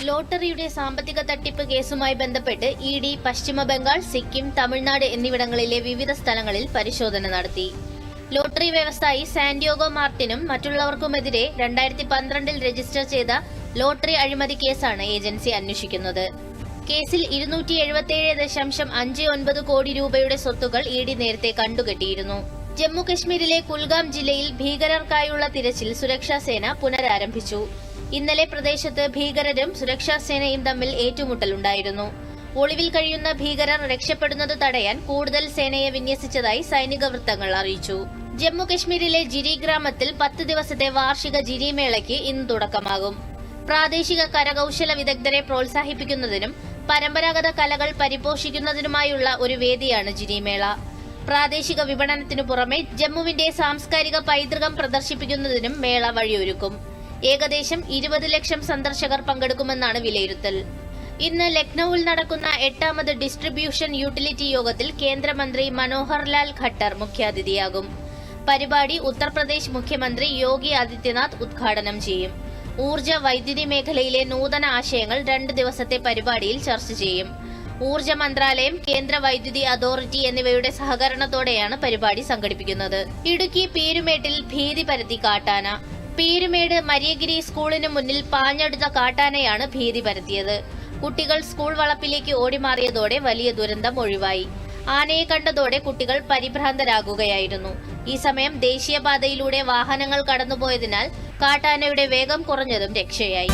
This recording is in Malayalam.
ലോട്ടറിയുടെ സാമ്പത്തിക തട്ടിപ്പ് കേസുമായി ബന്ധപ്പെട്ട് ഇഡി പശ്ചിമ ബംഗാൾ, സിക്കിം, തമിഴ്നാട് എന്നിവിടങ്ങളിലെ വിവിധ സ്ഥലങ്ങളിൽ പരിശോധന നടത്തി. ലോട്ടറി വ്യവസായി സാന്റിയാഗോ മാർട്ടിനും മറ്റുള്ളവർക്കുമെതിരെ 2012 രജിസ്റ്റർ ചെയ്ത ലോട്ടറി അഴിമതി കേസാണ് ഏജൻസി അന്വേഷിക്കുന്നത്. കേസിൽ 277.59 കോടി രൂപയുടെ സ്വത്തുകൾ ഇഡി നേരത്തെ കണ്ടുകെട്ടിയിരുന്നു. ജമ്മു കശ്മീരിലെ കുൽഗാം ജില്ലയിൽ ഭീകരർക്കായുള്ള തിരച്ചിൽ സുരക്ഷാസേന പുനരാരംഭിച്ചു. ഇന്നലെ പ്രദേശത്ത് ഭീകരരും സുരക്ഷാസേനയും തമ്മിൽ ഏറ്റുമുട്ടലുണ്ടായിരുന്നു. ഒളിവിൽ കഴിയുന്ന ഭീകരർ രക്ഷപ്പെടുന്നത് തടയാൻ കൂടുതൽ സേനയെ വിന്യസിച്ചതായി സൈനിക വൃത്തങ്ങൾ അറിയിച്ചു. ജമ്മു കശ്മീരിലെ ജിരി ഗ്രാമത്തിൽ 10 ദിവസത്തെ വാർഷിക ജിരി മേളയ്ക്ക് ഇന്ന് തുടക്കമാകും. പ്രാദേശിക കരകൌശല വിദഗ്ധരെ പ്രോത്സാഹിപ്പിക്കുന്നതിനും പരമ്പരാഗത കലകൾ പരിപോഷിക്കുന്നതിനുമായുള്ള ഒരു വേദിയാണ് ജിരി മേള. പ്രാദേശിക വിപണനത്തിനു പുറമെ ജമ്മുവിന്റെ സാംസ്കാരിക പൈതൃകം പ്രദർശിപ്പിക്കുന്നതിനും മേള വഴിയൊരുക്കും. ഏകദേശം 20 ലക്ഷം സന്ദർശകർ പങ്കെടുക്കുമെന്നാണ് വിലയിരുത്തൽ. ഇന്ന് ലക്നൌവിൽ നടക്കുന്ന 8ാമത് ഡിസ്ട്രിബ്യൂഷൻ യൂട്ടിലിറ്റി യോഗത്തിൽ കേന്ദ്രമന്ത്രി മനോഹർ ലാൽ ഖട്ടർ മുഖ്യാതിഥിയാകും. പരിപാടി ഉത്തർപ്രദേശ് മുഖ്യമന്ത്രി യോഗി ആദിത്യനാഥ് ഉദ്ഘാടനം ചെയ്യും. ഊർജ്ജ വൈദ്യുതി മേഖലയിലെ നൂതന ആശയങ്ങൾ 2 ദിവസത്തെ പരിപാടിയിൽ ചർച്ച ചെയ്യും. ഊർജ്ജ മന്ത്രാലയം, കേന്ദ്ര വൈദ്യുതി അതോറിറ്റി എന്നിവയുടെ സഹകരണത്തോടെയാണ് പരിപാടി സംഘടിപ്പിക്കുന്നത്. ഇടുക്കി പീരുമേട്ടിൽ ഭീതി പരത്തി കാട്ടാന. പീരുമേട് മരിയഗിരി സ്കൂളിന് മുന്നിൽ പാഞ്ഞെടുത്ത കാട്ടാനയാണ് ഭീതി പരത്തിയത്. കുട്ടികൾ സ്കൂൾ വളപ്പിലേക്ക് ഓടിമാറിയതോടെ വലിയ ദുരന്തം ഒഴിവായി. ആനയെ കണ്ടതോടെ കുട്ടികൾ പരിഭ്രാന്തരാകുകയായിരുന്നു. ഈ സമയം ദേശീയപാതയിലൂടെ വാഹനങ്ങൾ കടന്നുപോയതിനാൽ കാട്ടാനയുടെ വേഗം കുറഞ്ഞതും രക്ഷയായി.